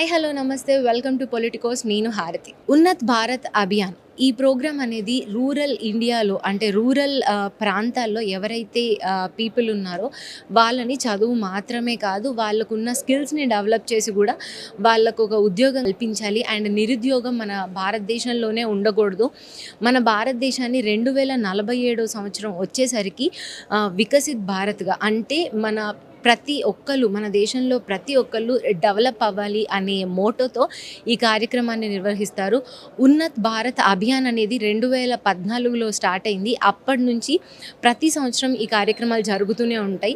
Hi hello నమస్తే welcome to Politicos. నేను హారతి. ఉన్నత్ భారత్ అభియాన్ ఈ ప్రోగ్రామ్ అనేది రూరల్ ఇండియాలో అంటే రూరల్ ప్రాంతాల్లో ఎవరైతే పీపుల్ ఉన్నారో వాళ్ళని చదువు మాత్రమే కాదు వాళ్ళకున్న స్కిల్స్ని డెవలప్ చేసి కూడా వాళ్ళకు ఒక ఉద్యోగం కల్పించాలి. అండ్ నిరుద్యోగం మన భారతదేశంలోనే ఉండకూడదు. మన భారతదేశాన్ని 2047 సంవత్సరం వచ్చేసరికి వికసిత్ భారత్గా అంటే ప్రతి ఒక్కళ్ళు మన దేశంలో ప్రతి ఒక్కళ్ళు డెవలప్ అవ్వాలి అనే మోటోతో ఈ కార్యక్రమాన్ని నిర్వహిస్తారు. ఉన్నత్ భారత్ అభియాన్ అనేది 2014లో స్టార్ట్ అయింది. అప్పటి నుంచి ప్రతి సంవత్సరం ఈ కార్యక్రమాలు జరుగుతూనే ఉంటాయి.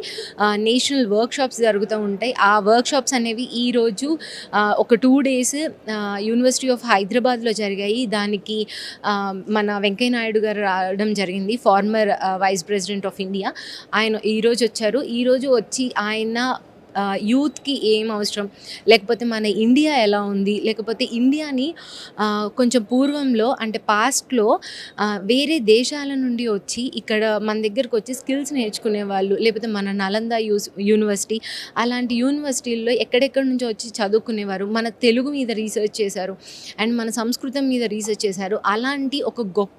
నేషనల్ వర్క్షాప్స్ జరుగుతూ ఉంటాయి. ఆ వర్క్షాప్స్ అనేవి ఈరోజు ఒక 2 days యూనివర్సిటీ ఆఫ్ హైదరాబాద్లో జరిగాయి. దానికి మన వెంకయ్య నాయుడు గారు రావడం జరిగింది, former vice president of India. ఆయన ఈరోజు వచ్చారు. ఈరోజు వచ్చి ఆయన యూత్కి ఏం అవసరం, లేకపోతే మన ఇండియా ఎలా ఉంది, లేకపోతే ఇండియాని కొంచెం పూర్వంలో అంటే పాస్ట్లో వేరే దేశాల నుండి వచ్చి ఇక్కడ మన దగ్గరకు వచ్చి స్కిల్స్ నేర్చుకునే వాళ్ళు, లేకపోతే మన నలంద యూనివర్సిటీ అలాంటి యూనివర్సిటీల్లో ఎక్కడెక్కడి నుంచో వచ్చి చదువుకునేవారు. మన తెలుగు మీద రీసెర్చ్ చేశారు అండ్ మన సంస్కృతం మీద రీసెర్చ్ చేశారు. అలాంటి ఒక గొప్ప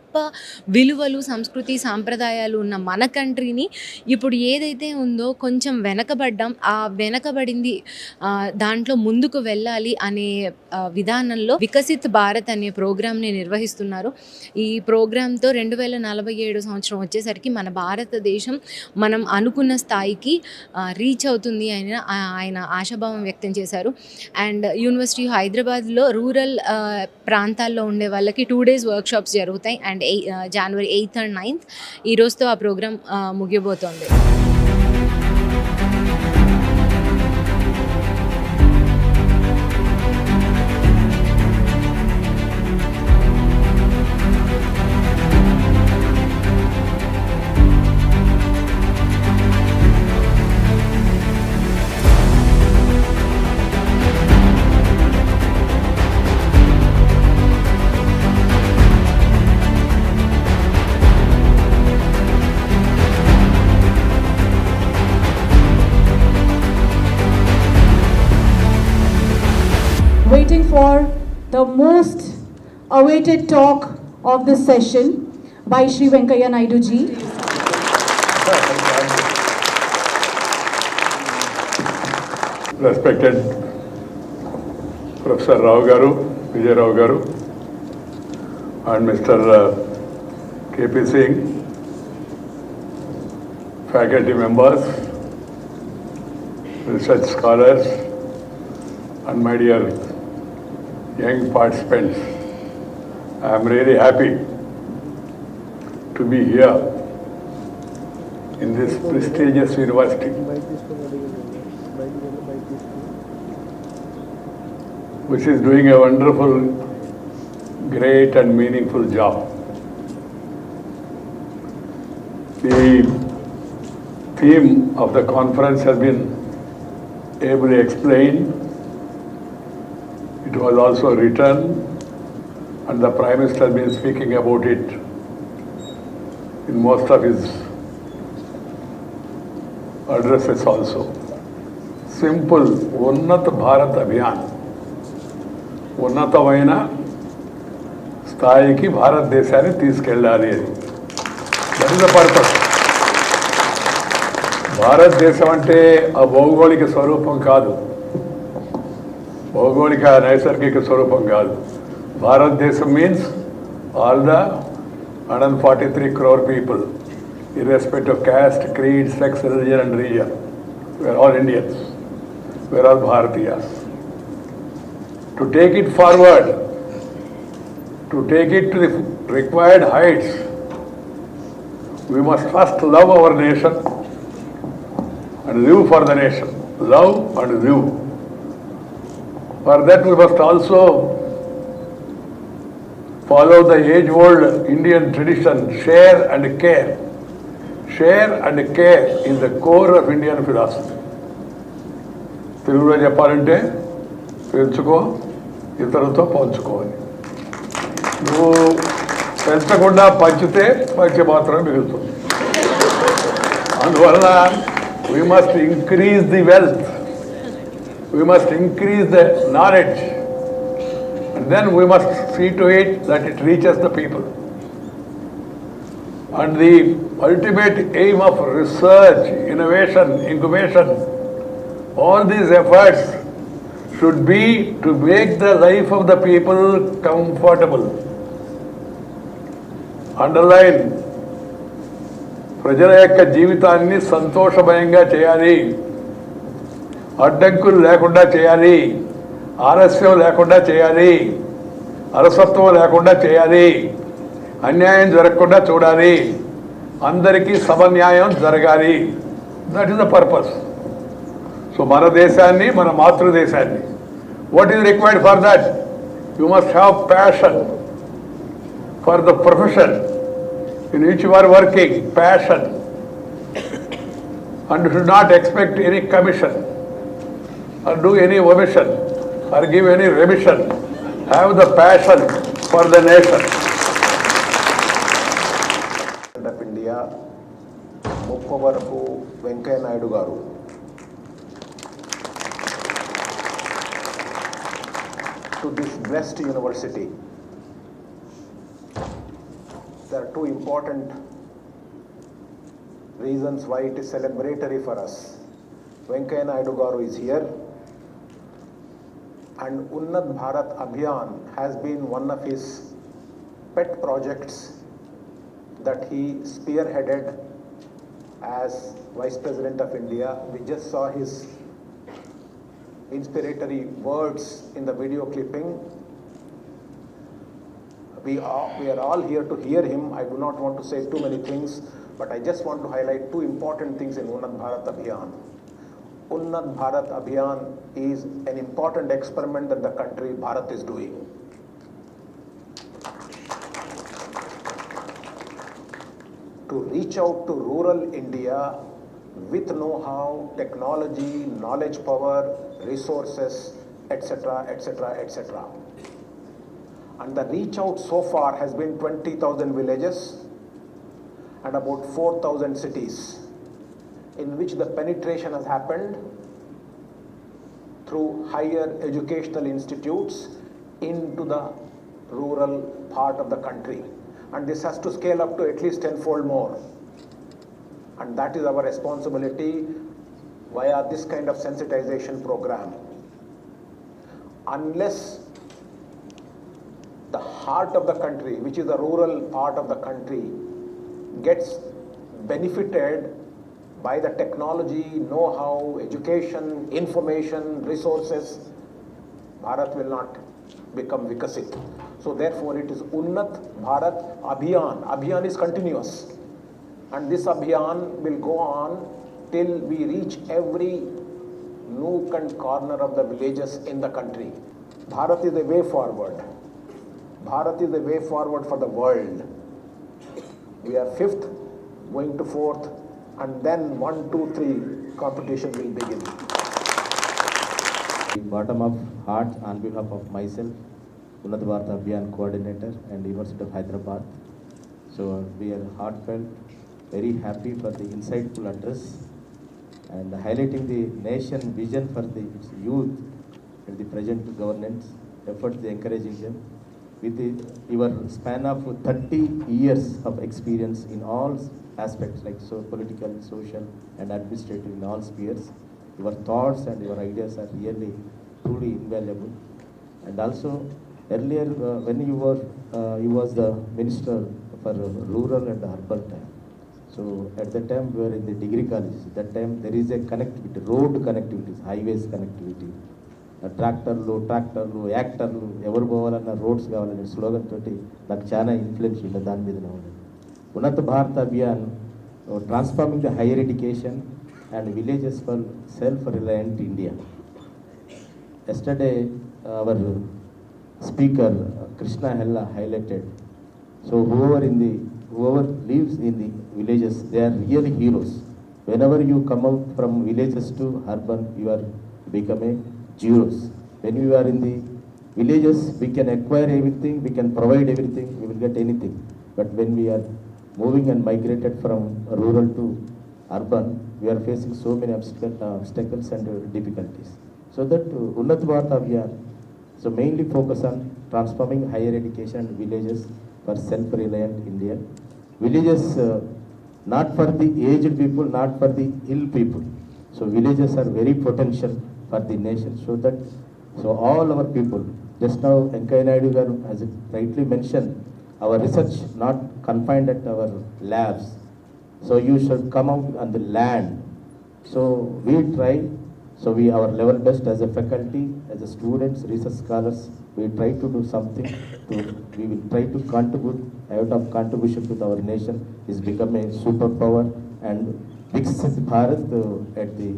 విలువలు, సంస్కృతి, సాంప్రదాయాలు ఉన్న మన కంట్రీని ఇప్పుడు ఏదైతే ఉందో కొంచెం వెనకబడ్డాం, ఆ వెనకబడింది దాంట్లో ముందుకు వెళ్ళాలి అనే విధానంలో వికసిత్ భారత్ అనే ప్రోగ్రామ్ని నిర్వహిస్తున్నారు. ఈ ప్రోగ్రాంతో 2047 సంవత్సరం వచ్చేసరికి మన భారతదేశం మనం అనుకున్న స్థాయికి రీచ్ అవుతుంది అని ఆయన ఆశాభావం వ్యక్తం చేశారు. అండ్ యూనివర్సిటీ హైదరాబాద్లో రూరల్ ప్రాంతాల్లో ఉండే వాళ్ళకి 2 days వర్క్షాప్స్ జరుగుతాయి. And January 8th and 9th ఈ రోజుతో ఆ programme ముగియబోతోంది. Waiting for the most awaited talk of this session by Shri Venkaiah Naidu ji. Respected Professor Rao Garu, Vijay Rao Garu, and Mr. K.P. Singh, faculty members, research scholars, and my dear young participants, I am really happy to be here in this prestigious university, which is doing a wonderful, great and meaningful job. The theme of the conference has been ably explained. It was also written, and the Prime Minister has been speaking about it in most of his addresses also. Simple, Unnat Bharat Abhiyan. ఉన్నతమైన స్థాయికి భారతదేశాన్ని తీసుకెళ్ళాలి అని. That is the purpose. భారతదేశం అంటే ఆ భౌగోళిక స్వరూపం కాదు, భౌగోళిక నైసర్గిక స్వరూపం కాదు. భారతదేశం means all the 143 crore people, irrespective of caste, creed, sex, religion and region. We are all Indians. We are all Bharatiyas. To take it forward, to take it to the required heights, we must first love our nation and live for the nation. Love and live. For that we must also follow the age-old Indian tradition, share and care. Share and care is the core of Indian philosophy. తెలుగులో చెప్పాలంటే పెంచుకో, ఇతరులతో పంచుకోవాలి. నువ్వు పెంచకుండా పంచితే పంచి మాత్రమే మిగులుతుంది. అందువల్ల we must increase the wealth. We must increase the knowledge, and then we must see to it that it reaches the people. And the ultimate aim of research, innovation, incubation, all these efforts should be to make the life of the people comfortable. Underline, ప్రజల యొక్క జీవితాన్ని సంతోషమయంగా చేయాలి, అడ్డంకులు లేకుండా చేయాలి, ఆలస్యం లేకుండా చేయాలి, అలసత్వం లేకుండా చేయాలి, అన్యాయం జరగకుండా చూడాలి, అందరికీ సమన్యాయం జరగాలి. That is the purpose. So మన దేశాన్ని, మన మాతృదేశాన్ని, what is required for that? You must have passion for the profession in which you are working, passion, and you should not expect any commission or do any omission or give any remission. Have the passion for the nation. Of India, Muppavarapu Venkaya Naidu garu to this blessed university. There are two important reasons why it is celebratory for us. Venkaya Naidu garu is here, and UNNAT Bharat Abhiyan has been one of his pet projects that he spearheaded as Vice President of India. We just saw his inspiratory words in the video clipping. We are all here to hear him. I do not want to say too many things, but I just want to highlight two important things in UNNAT Bharat Abhiyan. UNNAT Bharat Abhiyan is an important experiment that the country Bharat is doing. To reach out to rural India with know-how, technology, knowledge power, resources, etc., etc., etc. And the reach out so far has been 20,000 villages and about 4,000 cities, in which the penetration has happened through higher educational institutes into the rural part of the country. And this has to scale up to at least 10-fold more. And that is our responsibility via this kind of sensitization program. Unless the heart of the country, which is the rural part of the country, gets benefited by the technology, know-how, education, information, resources, Bharat will not become Vikasit. So therefore it is UNNAT Bharat Abhiyan. Abhiyan is continuous. And this Abhiyan will go on till we reach every nook and corner of the villages in the country. Bharat is the way forward. Bharat is the way forward for the world. We are fifth, going to fourth, and then 1, 2, 3 competition will begin. Bottom of heart on behalf of myself, UNNAT Bharat Abhiyan coordinator and University of Hyderabad. So we are heartfelt, very happy for the insightful address and highlighting the nation vision for the youth and the present governance efforts, encouraging them. With your span of 30 years of experience in all aspects like political, social and administrative in all spheres, your thoughts and your ideas are really truly invaluable. And also earlier when you was the minister for rural and urban time. So at that time we were in the degree colleges. That time there is a connectivity, road connectivity, highways connectivity. ట్రాక్టర్లు యాక్టర్లు ఎవరు పోవాలన్న roads కావాలనే slogan తోటి నాకు చాలా influence ఉంది దాని మీదనే ఉంది. ఉన్నత Bharat Abhiyan transforming the higher education and villages for self reliant India. Yesterday hour speaker Krishna Hella highlighted. So whoever lives in the villages, they are really heroes. Whenever you come out from villages to urban, you are become a heroes. When you are in the villages, we can acquire everything, we can provide everything, we will get anything. But when we are moving and migrated from rural to urban, we are facing so many obstacles and difficulties. So that UNNAT BHARAT ABHIYAN, so mainly focus on transforming higher education and villages for self-reliant India. Villages not for the aged people, not for the ill people. So villages are very potential for the nation. So all our people, just now Venkaiah Naidu garu has rightly mentioned, our research not confined at our labs. So you should come out on the land. So we try, so we our level best as a faculty, as a students, research scholars, we try to do something. We will try to contribute, out of contribution to our nation is become a superpower and Viksit Bharat at the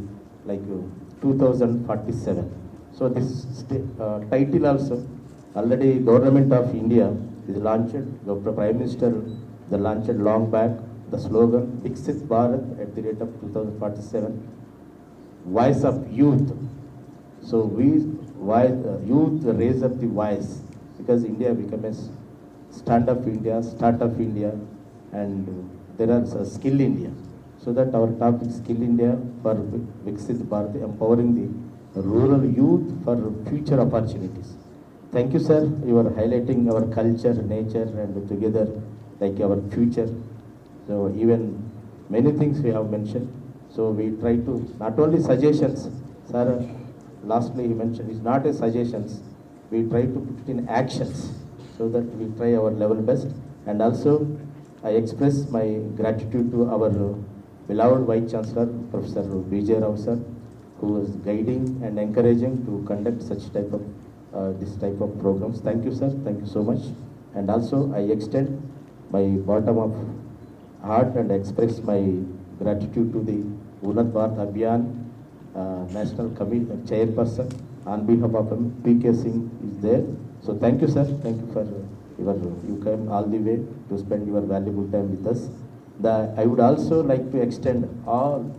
2047. So this title also already Government of India is launched. The Prime Minister the launched long back the slogan Viksit Bharat at the rate of 2047. Voice of youth. So youth raise up the voice because India becomes stand-up India, start-up India, and there are skill India. So that our topic skill India for Viksit Bharat, empowering the rural youth for future opportunities. Thank you, sir. You are highlighting our culture, nature, and together like our future. So even many things we have mentioned. So we try to not only suggestions, sir. Lastly, he mentioned it's not a suggestions. We try to put it in actions so that we try our level best. And also, I express my gratitude to our beloved Vice Chancellor, Professor Vijay Rao sir, who is guiding and encouraging to conduct such type of this type of programs. Thank you, sir. Thank you so much. And also, I extend my bottom of heart and express my gratitude to the UNNAT BHARAT ABHIYAN National Committee Chairperson. On behalf of P.K. Singh is there. So thank you, sir. Thank you for you came all the way to spend your valuable time with us. I would also like to extend all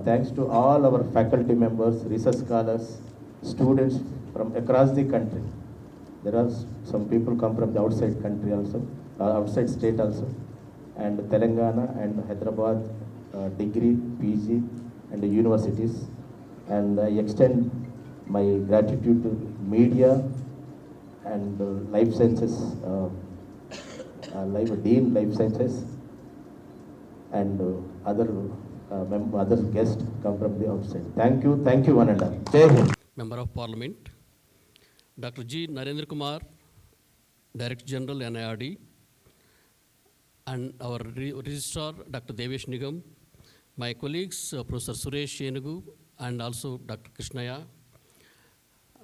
thanks to all our faculty members, research scholars, students from across the country. There are some people come from the outside country also, outside state also, and Telangana and Hyderabad, degree, PG, and the universities. And I extend my gratitude to media and life sciences, Dean Life Sciences, and other guests come from the outside. Thank you, one and all. Jai Hind. Member of Parliament, Dr. G. Narendra Kumar, Director General, NIRD, and our Registrar, Dr. Devesh Nigam, my colleagues, Professor Suresh Yenugu, and also Dr. Krishnaya,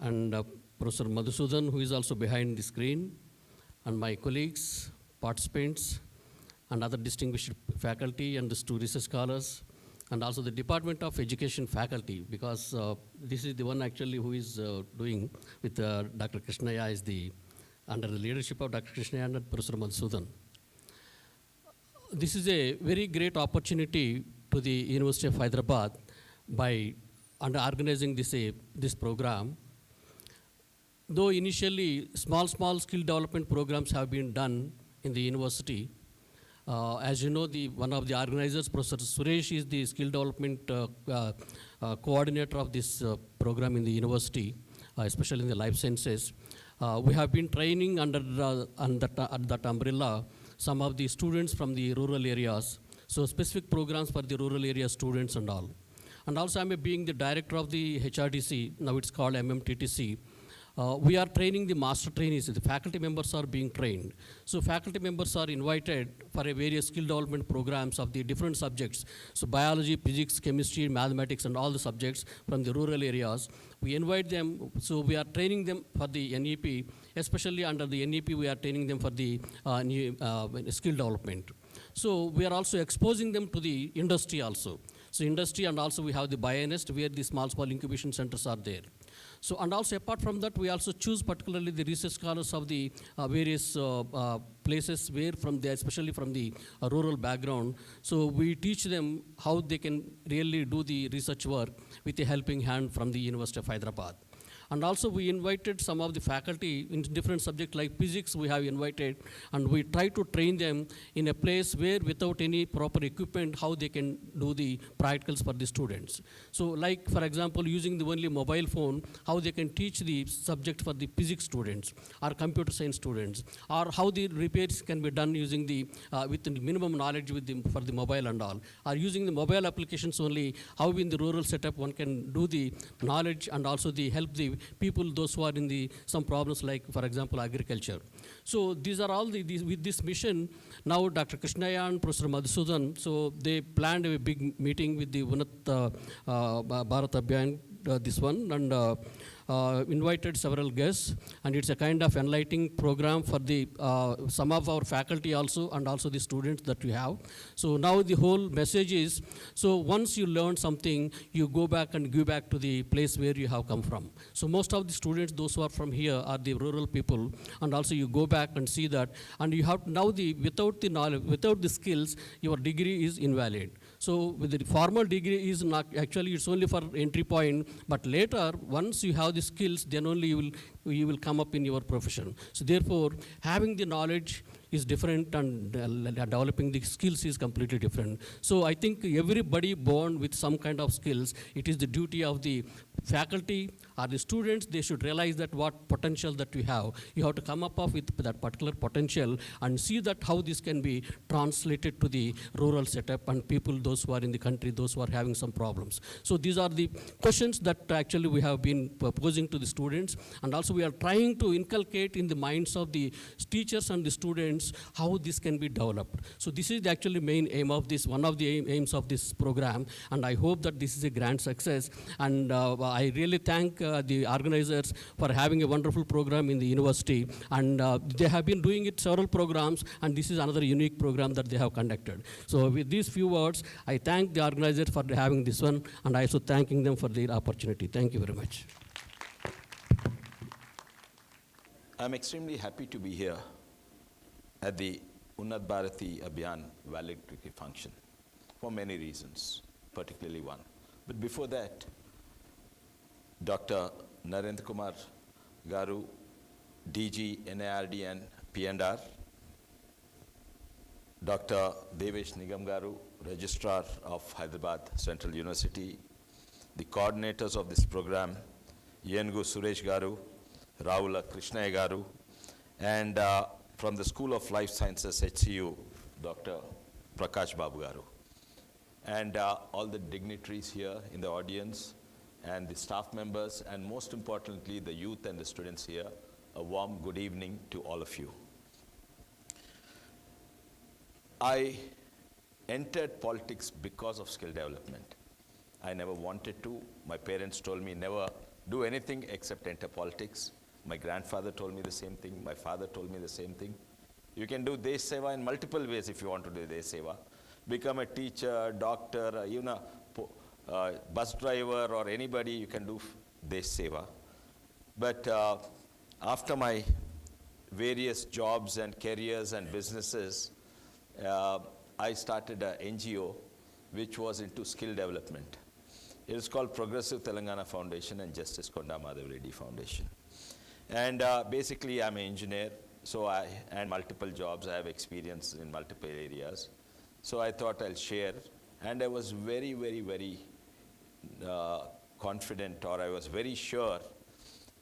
and Professor Madhusudan, who is also behind the screen, and my colleagues, participants, and other distinguished faculty and the research scholars, and also the Department of Education faculty, because this is the one actually who is doing with Dr. Krishnaya under the leadership of Dr. Krishnaya and Professor Madhusudan. This is a very great opportunity to the University of Hyderabad by organizing this program. Though initially small skill development programs have been done in the university, as you know, one of the organizers, Professor Suresh, is the skill development coordinator of this program in the university, especially in the life sciences. We have been training under that umbrella some of the students from the rural areas, so specific programs for the rural area students and all. And also I'm being the director of the HRDC, now it's called MMTTC. We are training the master trainees, the faculty members are being trained. So faculty members are invited for a various skill development programs of the different subjects. So biology, physics, chemistry, mathematics, and all the subjects from the rural areas. We invite them, so we are training them for the NEP, especially under the NEP we are training them for the skill development. So we are also exposing them to the industry also. So industry, and also we have the BioNest where the small incubation centers are there. So, and also apart from that, we also choose particularly the research scholars of the various places where especially from the rural background. So we teach them how they can really do the research work with a helping hand from the University of Hyderabad. And also we invited some of the faculty in different subjects like physics we have invited, and we try to train them in a place where without any proper equipment, how they can do the practicals for the students. So like for example, using the only mobile phone, how they can teach the subject for the physics students or computer science students, or how the repairs can be done using the with the minimum knowledge with the, for the mobile and all, or using the mobile applications only, how in the rural setup one can do the knowledge and also the help the people, those who are in the some problems like for example agriculture. So these are all these with this mission. Now Dr. Krishnaya and Professor Madhusudan, so they planned a big meeting with the UNNAT Bharat Abhiyan, this one, and invited several guests, and it's a kind of enlightening program for the some of our faculty also, and also the students that we have. So now the whole message is, so once you learn something, you go back and give back to the place where you have come from. So most of the students, those who are from here, are the rural people, and also you go back and see that, and you have now the without the knowledge, without the skills, your degree is invalid. So with the formal degree is not actually, it's only for entry point, but later once you have the skills, then only you will come up in your profession. So therefore, having the knowledge is different, and developing the skills is completely different. So I think everybody born with some kind of skills, it is the duty of the faculty or the students, they should realize that what potential that we have. You have to come up with that particular potential and see that how this can be translated to the rural setup and people, those who are in the country, those who are having some problems. So these are the questions that actually we have been proposing to the students, and also we are trying to inculcate in the minds of the teachers and the students how this can be developed. So this is the actually main aim of this, one of the aims of this program, and I hope that this is a grand success. And I really thank the organizers for having a wonderful program in the university, and they have been doing it several programs, and this is another unique program that they have conducted. So with these few words, I thank the organizers for having this one, and I also thanking them for their opportunity. Thank you very much. I'm extremely happy to be here at the UNNAT BHARAT ABHIYAN valedictory function for many reasons, particularly one. But before that, Dr. Narendra Kumar Garu, DG, NIRD and P&R, Dr. Devesh Nigam Garu, Registrar of Hyderabad Central University, the coordinators of this program, Yengu Suresh Garu, Rahula Krishnaya Garu, and from the School of Life Sciences, HCU, Dr. Prakash Babu Garu, and all the dignitaries here in the audience, and the staff members, and most importantly, the youth and the students here, a warm good evening to all of you. I entered politics because of skill development. I never wanted to. My parents told me never do anything except enter politics. My grandfather told me the same thing. My father told me the same thing. You can do Desh Seva in multiple ways if you want to do Desh Seva. Become a teacher, doctor, even a bus driver or anybody, you can do Desh Seva. But after my various jobs and careers and businesses, I started an NGO which was into skill development. It is called Progressive Telangana Foundation and Justice Konda Madhav Reddy Foundation. And basically I'm an engineer, so and multiple jobs, I have experience in multiple areas. So I thought I'll share, and I was very, very, very confident, or I was very sure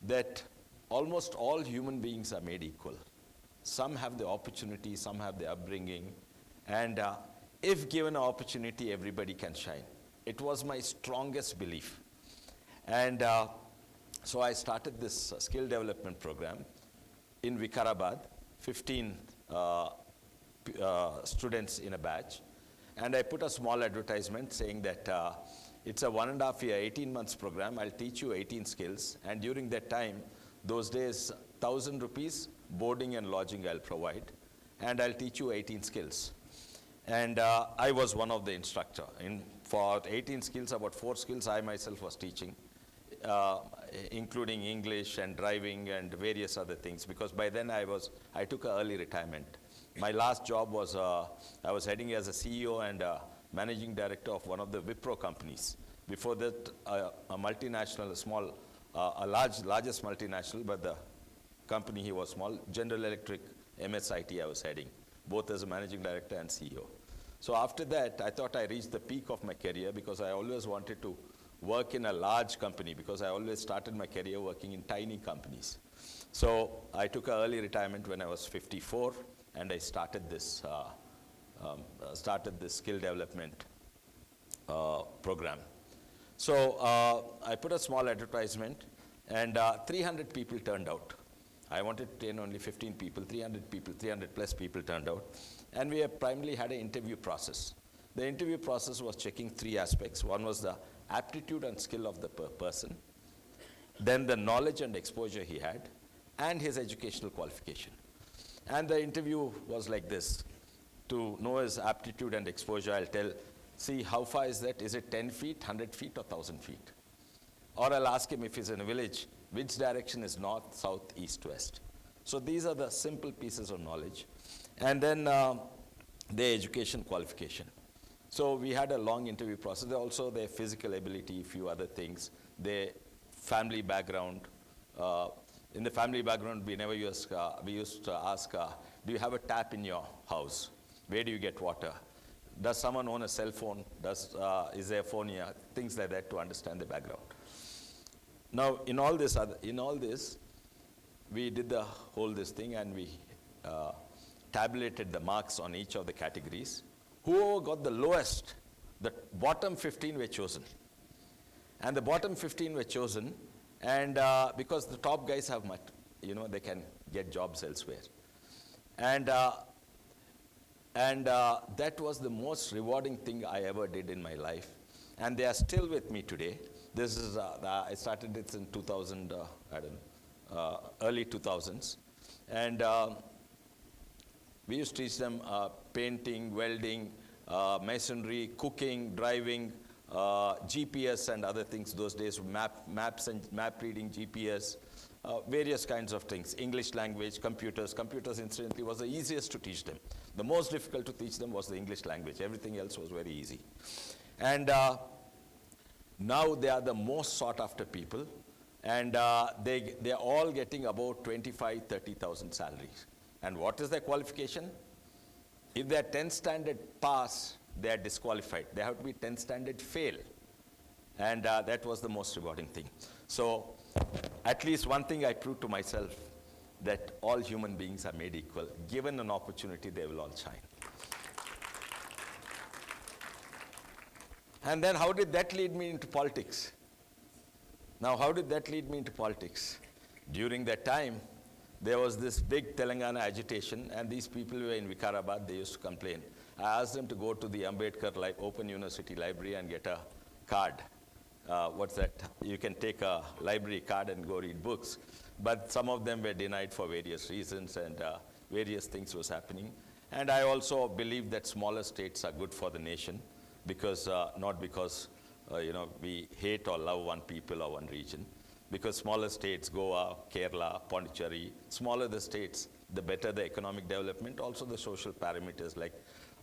that almost all human beings are made equal. Some have the opportunity, some have the upbringing, and if given an opportunity, everybody can shine. It was my strongest belief. And so I started this skill development program in Vikarabad, 15 students in a batch. And I put a small advertisement saying that it's a 1.5 year, 18 months program. I'll teach you 18 skills. And during that time, those days, 1,000 rupees, boarding and lodging I'll provide. And I'll teach you 18 skills. And I was one of the instructor. For 18 skills, about 4 skills I myself was teaching, including English and driving and various other things, because by then I took an early retirement. My last job was, I was heading as a CEO and managing director of one of the Wipro companies. Before that, a multinational, a small largest multinational, but the company he was small. General Electric, MSIT I was heading, both as a managing director and CEO. So after that, I thought I reached the peak of my career because I always wanted to work in a large company because I always started my career working in tiny companies. So I took an early retirement when I was 54, and I started this skill development program. So I put a small advertisement, and 300 people turned out. I wanted to train only 15 people, 300 people, 300 plus people turned out. And we have primarily had an interview process. The interview process was checking three aspects. One was the aptitude and skill of the person, then the knowledge and exposure he had, and his educational qualification. And the interview was like this. To know his aptitude and exposure, I'll tell, see, how far is that? Is it 10 feet, 100 feet, or 1,000 feet? Or I'll ask him if he's in a village, which direction is north, south, east, west? So these are the simple pieces of knowledge. And then the education qualification. So we had a long interview process. Also their physical ability, a few other things, their family background. In the family background, we used to ask, do you have a tap in your house? Where do you get water? Does someone own a cell phone? Is there a phone here? Things like that to understand the background. Now, in all this, we did this thing, and we tabulated the marks on each of the categories. Whoever got the lowest, the bottom 15 were chosen. And the bottom 15 were chosen, and because the top guys have much, they can get jobs elsewhere. And that was the most rewarding thing I ever did in my life. And they are still with me today. This is, I started it in 2000, early 2000s. And we used to teach them painting, welding, masonry, cooking, driving, GPS and other things those days, maps and map reading, GPS, various kinds of things, English language, computers. Computers, incidentally, was the easiest to teach them. The most difficult to teach them was the English language. Everything else was very easy. And now they are the most sought after people, and they're all getting about 25,000, 30,000 salaries. And what is their qualification? If they're 10 standard pass, they are disqualified. They have to be 10 standard fail. And that was the most rewarding thing. So at least one thing I proved to myself, that all human beings are made equal. Given an opportunity, they will all shine. And then how did that lead me into politics? Now, how did that lead me into politics? During that time, there was this big Telangana agitation, and these people who were in Vikarabad, they used to complain. I asked them to go to the Ambedkar Open University Library and get a card. What's that? You can take a library card and go read books. But some of them were denied for various reasons, and various things was happening. And I also believe that smaller states are good for the nation, because not because we hate or love one people or one region. Because smaller states, Goa, Kerala, Pondicherry, smaller the states, the better the economic development, also the social parameters like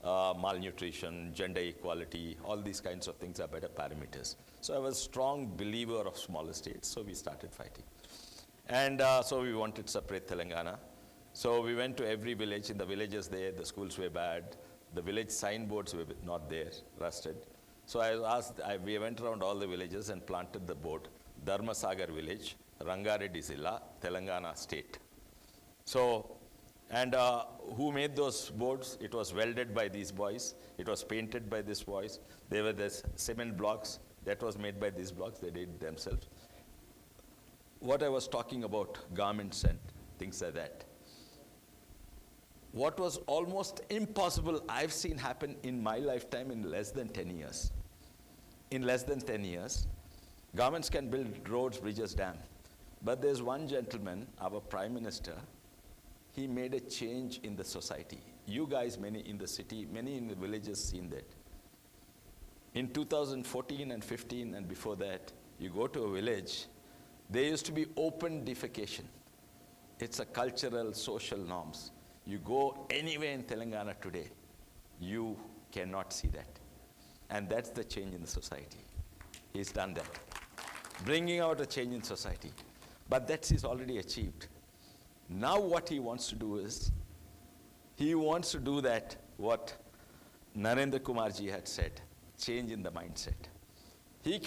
malnutrition, gender equality, all these kinds of things are better parameters. So I was a strong believer of smaller states, so we started fighting. And so we wanted to separate Telangana. So we went to every village. In the villages there, the schools were bad. The village signboards were not there, rusted. So we went around all the villages and planted the board. Dharmasagar village, Rangareddy Zilla, Telangana state. So, and who made those boards? It was welded by these boys. It was painted by these boys. There were the cement blocks. That was made by these blocks. They did it themselves. What I was talking about, garments and things like that. What was almost impossible, I've seen happen in my lifetime in less than 10 years. In less than 10 years, governments can build roads, bridges, dams. But there's one gentleman, our Prime Minister, he made a change in the society. You guys, many in the city, many in the villages seen that. In 2014 and 15 and before that, you go to a village, there used to be open defecation. It's a cultural, social norms. You go anywhere in Telangana today, you cannot see that. And that's the change in the society. He's done that. bringing out a change in society. But that is already achieved. Now what he wants to do is, he wants to do that what Narendra Kumar ji had said, change in the mindset. He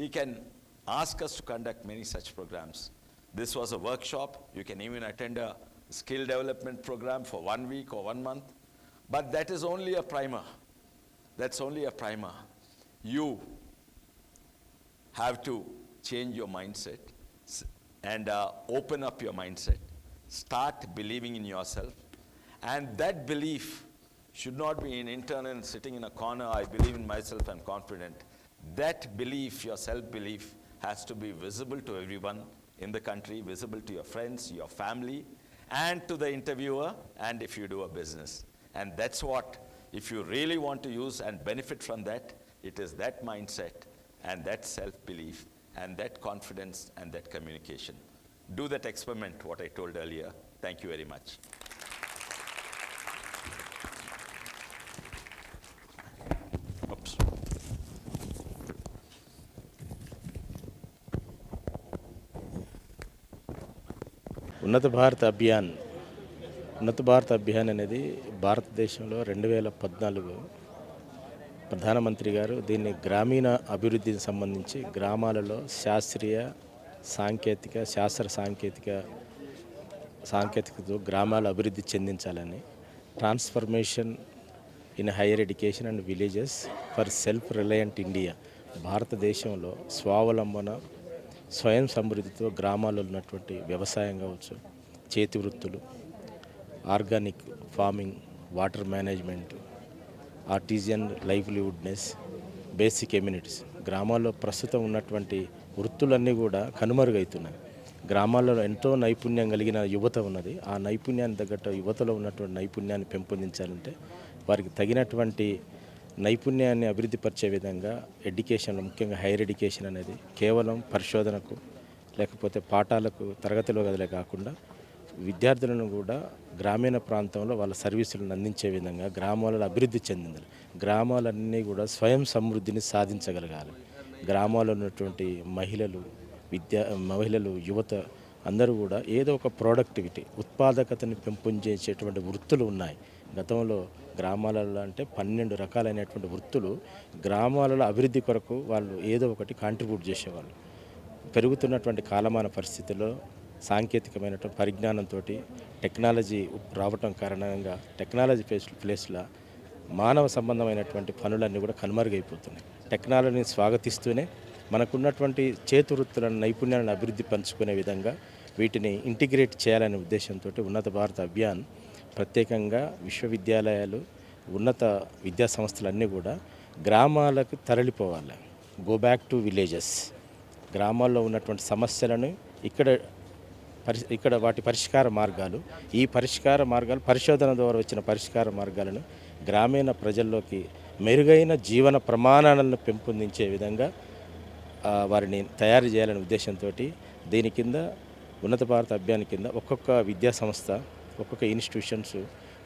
can ask us to conduct many such programs. This was a workshop. You can even attend a skill development program for 1 week or 1 month. But that is only a primer. That's only a primer. You have to change your mindset and open up your mindset. Start believing in yourself. And that belief should not be in internal, sitting in a corner, I believe in myself, I'm confident. That belief, your self-belief, has to be visible to everyone in the country, visible to your friends, your family, and to the interviewer, and if you do a business. And that's what, if you really want to use and benefit from that, it is that mindset and that self-belief and that confidence and that communication. Do that experiment, what I told earlier. Thank you very much. Oops. ఉన్నత భారత అభియాన్ అనేది భారతదేశంలో 2014 ప్రధానమంత్రి గారు దీన్ని గ్రామీణ అభివృద్ధికి సంబంధించి గ్రామాలలో సాంకేతికతో గ్రామాల అభివృద్ధి చెందించాలని transformation in higher education and villages for self reliant India, భారతదేశంలో స్వావలంబన స్వయం సమృద్ధితో గ్రామాల్లో ఉన్నటువంటి వ్యవసాయం కావచ్చు, చేతి వృత్తులు, organic farming, water management, artisan livelihoods, basic amenities, గ్రామాల్లో ప్రస్తుతం ఉన్నటువంటి వృత్తులన్నీ కూడా కనుమరుగవుతున్నాయి. గ్రామాల్లో ఎంతో నైపుణ్యం కలిగిన యువత ఉన్నది. ఆ నైపుణ్యాన్ని తగ్గట్టు యువతలో ఉన్నటువంటి నైపుణ్యాన్ని పెంపొందించాలంటే వారికి తగినటువంటి నైపుణ్యాన్ని అభివృద్ధిపరిచే విధంగా ఎడ్యుకేషన్లో, ముఖ్యంగా హైయర్ ఎడ్యుకేషన్ అనేది కేవలం పరిశోధనకు లేకపోతే పాఠాలకు తరగతిలో గదిలే కాకుండా విద్యార్థులను కూడా గ్రామీణ ప్రాంతంలో వాళ్ళ సర్వీసులను అందించే విధంగా గ్రామాలలో అభివృద్ధి చెందింది. గ్రామాలన్నీ కూడా స్వయం సమృద్ధిని సాధించగలగాలి. గ్రామాల్లో ఉన్నటువంటి మహిళలు, యువత అందరూ కూడా ఏదో ఒక ప్రొడక్టివిటీ, ఉత్పాదకతని పెంపొందించేటువంటి వృత్తులు ఉన్నాయి. గతంలో గ్రామాలలో అంటే 12 రకాలైనటువంటి వృత్తులు గ్రామాలలో అభివృద్ధి కొరకు వాళ్ళు ఏదో ఒకటి కాంట్రిబ్యూట్ చేసేవాళ్ళు. పెరుగుతున్నటువంటి కాలమాన పరిస్థితుల్లో సాంకేతికమైనటువంటి పరిజ్ఞానంతో టెక్నాలజీ రావటం కారణంగా టెక్నాలజీ ప్లేస్లో మానవ సంబంధమైనటువంటి పనులన్నీ కూడా కనుమరుగైపోతున్నాయి. టెక్నాలజీని స్వాగతిస్తూనే మనకున్నటువంటి చేతి వృత్తులను, నైపుణ్యాలను అభివృద్ధి పంచుకునే విధంగా వీటిని ఇంటిగ్రేట్ చేయాలనే ఉద్దేశంతో ఉన్నత భారత అభియాన్ ప్రత్యేకంగా విశ్వవిద్యాలయాలు, ఉన్నత విద్యా సంస్థలన్నీ కూడా గ్రామాలకు తరలిపోవాలి. Go back to villages. గ్రామాల్లో ఉన్నటువంటి సమస్యలను ఇక్కడ వాటి పరిష్కార మార్గాలు, పరిశోధన ద్వారా వచ్చిన పరిష్కార మార్గాలను గ్రామీణ ప్రజల్లోకి మెరుగైన జీవన ప్రమాణాలను పెంపొందించే విధంగా వారిని తయారు చేయాలనే ఉద్దేశంతో దీని కింద ఉన్నత భారత అభియాన్ కింద ఒక్కొక్క విద్యా సంస్థ, ఒక్కొక్క ఇన్స్టిట్యూషన్స్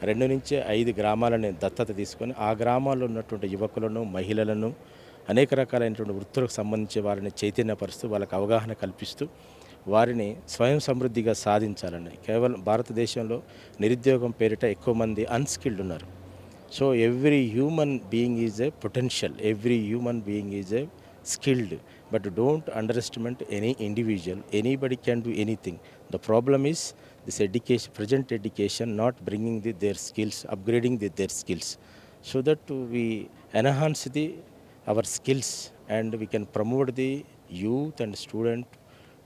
2 నుంచి 5 గ్రామాలని దత్తత తీసుకొని ఆ గ్రామాల్లో ఉన్నటువంటి యువకులను, మహిళలను, అనేక రకాలైనటువంటి వృత్తులకు సంబంధించి వారిని చైతన్యపరుస్తూ వాళ్ళకి అవగాహన కల్పిస్తూ వారిని స్వయం సమృద్ధిగా సాధించాలని. కేవలం భారతదేశంలో నిరుద్యోగం పేరిట ఎక్కువ మంది అన్స్కిల్డ్ ఉన్నారు. So every human being is a potential, every human being is a skilled, but don't underestimate any individual. Anybody can do anything. The problem is this education, present education, not bringing their skills, upgrading their skills, so that we enhance our skills and we can promote the youth and student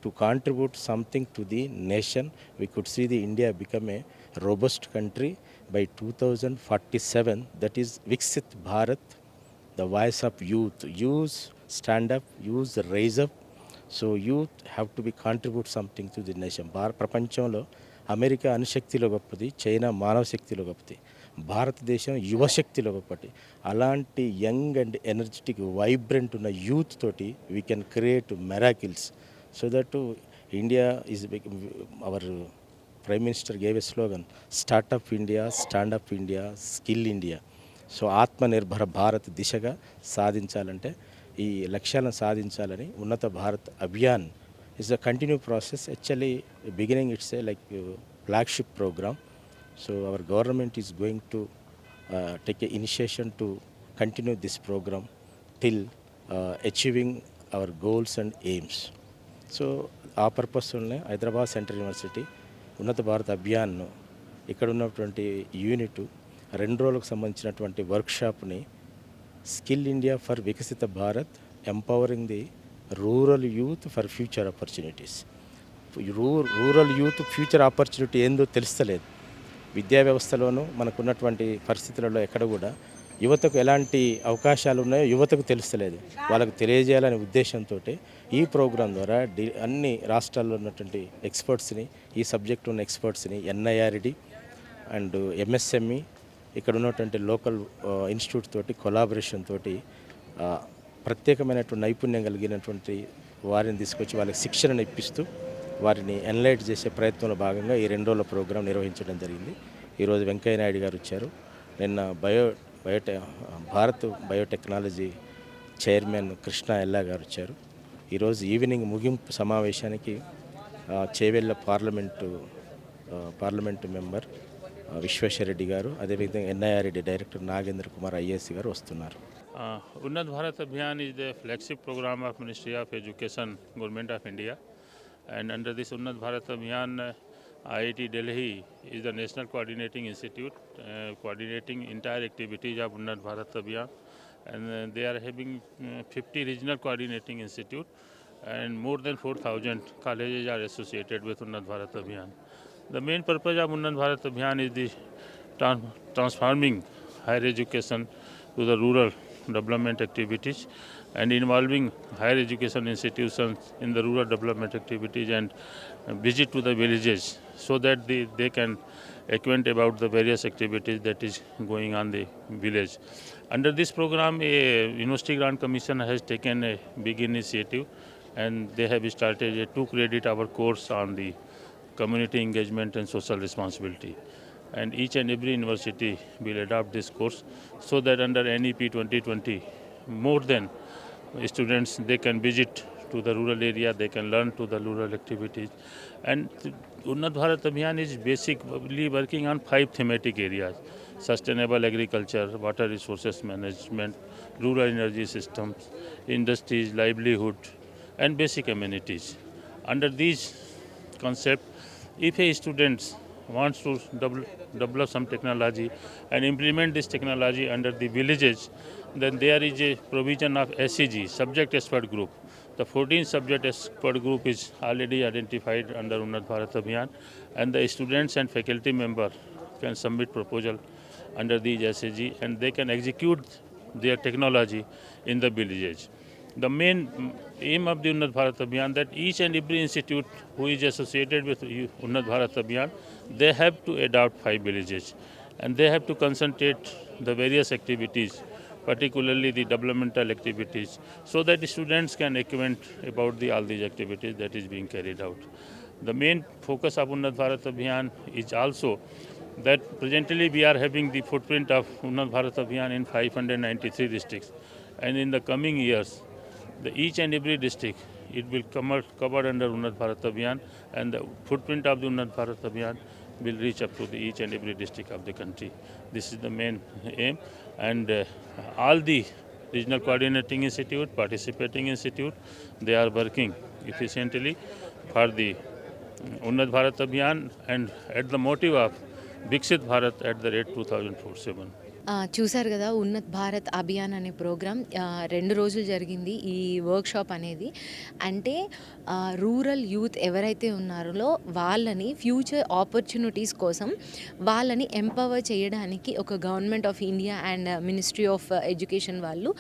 to contribute something to the nation. We could see the India become a robust country by 2047. That is Viksit Bharat, the voice of youth. Stand up, raise up. So youth have to be contribute something to the nation. ప్రపంచంలో America అణుశక్తిలో గొప్పది, China మానవ శక్తిలో గొప్పది, భారతదేశం యువశక్తిలో గొప్పది. అలాంటి యంగ్ అండ్ ఎనర్జెటిక్, వైబ్రెంట్ ఉన్న యూత్ తోటి we can create miracles. So that India is, our prime minister gave a slogan, startup India, standup India, skill India. So Atmanirbhar Bharat దిశగా సాధించాలంటే ఈ లక్ష్యాలను సాధించాలని Unnat Bharat Abhiyan is a continue process. Actually beginning it's a like flagship program. So our government is going to take a initiation to continue this program till achieving our goals and aims. So ఆ purpose వల్లనే Hyderabad central university ఉన్నత భారత్ అభియాన్ను ఇక్కడ ఉన్నటువంటి unit 2 రోజులకు సంబంధించినటువంటి వర్క్షాప్ని skill India for వికసిత Bharat empowering the rural youth for future opportunities. Rural youth future opportunity ఏందో తెలుస్తలేదు. విద్యా వ్యవస్థలోనూ మనకున్నటువంటి పరిస్థితులలో ఎక్కడ కూడా యువతకు ఎలాంటి అవకాశాలు ఉన్నాయో యువతకు తెలుస్తలేదు. వాళ్ళకు తెలియజేయాలనే ఉద్దేశంతో ఈ ప్రోగ్రాం ద్వారా అన్ని రాష్ట్రాల్లో ఉన్నటువంటి ఎక్స్పర్ట్స్ని, ఈ సబ్జెక్ట్ ఉన్న ఎక్స్పర్ట్స్ని, ఎన్ఐఆర్డి అండ్ ఎంఎస్ఎంఈ ఇక్కడ ఉన్నటువంటి లోకల్ ఇన్స్టిట్యూట్ తోటి కొలాబరేషన్ తోటి ప్రత్యేకమైనటువంటి నైపుణ్యం కలిగినటువంటి వారిని తీసుకొచ్చి వాళ్ళకి శిక్షణను ఇప్పిస్తూ వారిని ఎన్లైట్ చేసే ప్రయత్నంలో భాగంగా ఈ 2 రోజుల ప్రోగ్రాం నిర్వహించడం జరిగింది. ఈరోజు వెంకయ్య నాయుడు గారు వచ్చారు. నిన్న భారత్ బయోటెక్నాలజీ చైర్మన్ కృష్ణ ఎల్లా గారు వచ్చారు. ఈరోజు ఈవినింగ్ ముగింపు సమావేశానికి చేవెళ్ళ పార్లమెంటు మెంబర్ విశ్వేశ్వరరెడ్డి గారు, అదేవిధంగా NIRD director Nagendra Kumar IAS గారు వస్తున్నారు. UNNAT BHARAT ABHIYAN is the flagship program of Ministry of Education, Government of India. And under this UNNAT BHARAT ABHIYAN, IIT Delhi is the national coordinating institute, coordinating entire activities of UNNAT BHARAT ABHIYAN. And they are having 50 regional coordinating institute, and more than 4,000 colleges are associated with UNNAT BHARAT ABHIYAN. The main purpose of UNNAT BHARAT ABHIYAN is the transforming higher education to the rural development activities and involving higher education institutions in the rural development activities and visit to the villages so that they can acquaint about the various activities that is going on the village. Under this program, a University Grant Commission has taken a big initiative, and they have started a 2-credit hour course on the community engagement and social responsibility. And each and every university will adopt this course so that under NEP 2020, more than students, they can visit to the rural area, they can learn to the rural activities. And UNNAT BHARAT ABHIYAN is basically working on 5 thematic areas: sustainable agriculture, water resources management, rural energy systems, industries, livelihood, and basic amenities. Under these concepts, if a student wants to develop some technology and implement this technology under the villages, then there is a provision of SEG, Subject Expert Group. The 14th Subject Expert Group is already identified under UNNAT BHARAT ABHIYAN, and the students and faculty member can submit proposal under these SEG, and they can execute their technology in the villages. The main aim of the UNNAT BHARAT ABHIYAN that each and every institute who is associated with UNNAT BHARAT ABHIYAN, they have to adopt 5 villages, and they have to concentrate the various activities, particularly the developmental activities, so that the students can acquaint about all these activities that is being carried out. The main focus of UNNAT BHARAT ABHIYAN is also that presently we are having the footprint of UNNAT BHARAT ABHIYAN in 593 districts, and in the coming years, each and every district, it will come covered under UNNAT BHARAT ABHIYAN, and the footprint of the UNNAT BHARAT ABHIYAN will reach up to each and every district of the country. This is the main aim, and all the regional coordinating institute, participating institute, they are working efficiently for the UNNAT BHARAT ABHIYAN and at the motive of Viksit Bharat at the rate 2047. చూశారు కదా, ఉన్నత్ భారత్ అభియాన్ అనే programme 2 రోజులు జరిగింది. ఈ workshop అనేది అంటే rural youth ఎవరైతే ఉన్నారో వాళ్ళని ఫ్యూచర్ ఆపర్చునిటీస్ కోసం వాళ్ళని ఎంపవర్ చేయడానికి ఒక government of India and ministry of education వాళ్ళు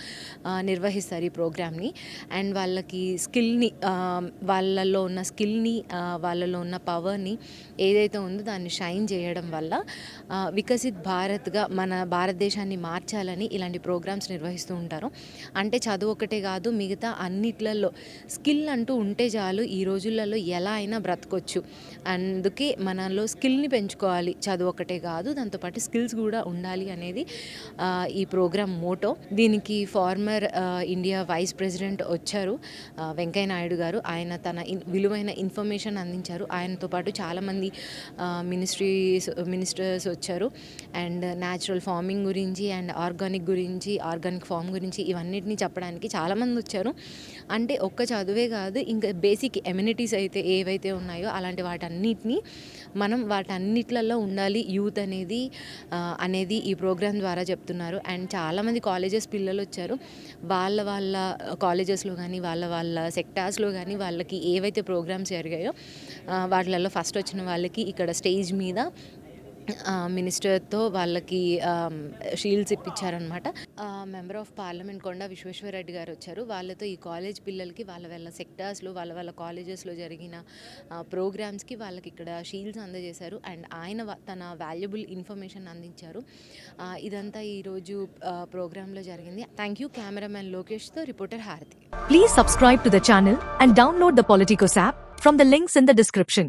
నిర్వహిస్తారు ఈ ప్రోగ్రామ్ని. అండ్ వాళ్ళకి స్కిల్ని, వాళ్ళలో ఉన్న స్కిల్ని, వాళ్ళలో ఉన్న పవర్ని ఏదైతే ఉందో దాన్ని షైన్ చేయడం వల్ల వికసిత్ భారత్గా మన భారతదేశం భారతదేశాన్ని మార్చాలని ఇలాంటి ప్రోగ్రామ్స్ నిర్వహిస్తూ ఉంటారు. అంటే చదువు ఒకటే కాదు, మిగతా అన్నిట్లలో స్కిల్ అంటూ ఉంటే చాలు ఈ రోజులలో ఎలా అయినా బ్రతకొచ్చు. అందుకే మనలో స్కిల్ని పెంచుకోవాలి, చదువు ఒకటే కాదు దాంతోపాటు స్కిల్స్ కూడా ఉండాలి అనేది ఈ ప్రోగ్రామ్ మోటో. దీనికి ఫార్మర్ ఇండియా వైస్ ప్రెసిడెంట్ వచ్చారు, వెంకయ్య నాయుడు గారు. ఆయన తన విలువైన ఇన్ఫర్మేషన్ అందించారు. ఆయనతో పాటు చాలామంది మినిస్టర్స్ వచ్చారు. అండ్ న్యాచురల్ ఫార్మింగ్ గురించి అండ్ ఆర్గానిక్ ఫార్మ్ గురించి ఇవన్నిటిని చెప్పడానికి చాలామంది వచ్చారు. అంటే ఒక్క చదువే కాదు, ఇంకా బేసిక్ ఎమ్యూనిటీస్ అయితే ఏవైతే ఉన్నాయో అలాంటి వాటన్నిట్లలో ఉండాలి యూత్ అనేది ఈ ప్రోగ్రామ్ ద్వారా చెప్తున్నారు. అండ్ చాలామంది కాలేజెస్ పిల్లలు వచ్చారు. వాళ్ళ కాలేజెస్లో కానీ వాళ్ళ సెక్టార్స్లో కానీ వాళ్ళకి ఏవైతే ప్రోగ్రామ్స్ జరిగాయో వాటిలలో ఫస్ట్ వచ్చిన వాళ్ళకి ఇక్కడ స్టేజ్ మీద మినిస్టర్తో వాళ్ళకి షీల్డ్స్ ఇప్పించారనమాట. మెంబర్ ఆఫ్ పార్లమెంట్ కొండా విశ్వేశ్వరరెడ్డి గారు వచ్చారు. వాళ్ళతో ఈ కాలేజ్ పిల్లలకి వాళ్ళ సెక్టార్స్లో వాళ్ళ కాలేజెస్లో జరిగిన ప్రోగ్రామ్స్కి వాళ్ళకి ఇక్కడ షీల్డ్స్ అందజేశారు. అండ్ ఆయన తన వాల్యుబుల్ ఇన్ఫర్మేషన్ అందించారు. ఇదంతా ఈరోజు ప్రోగ్రాంలో జరిగింది. Thank you. కెమెరామెన్ లోకేష్తో రిపోర్టర్ హారతి. Please subscribe to the channel and download the Politikos app from the links in the description.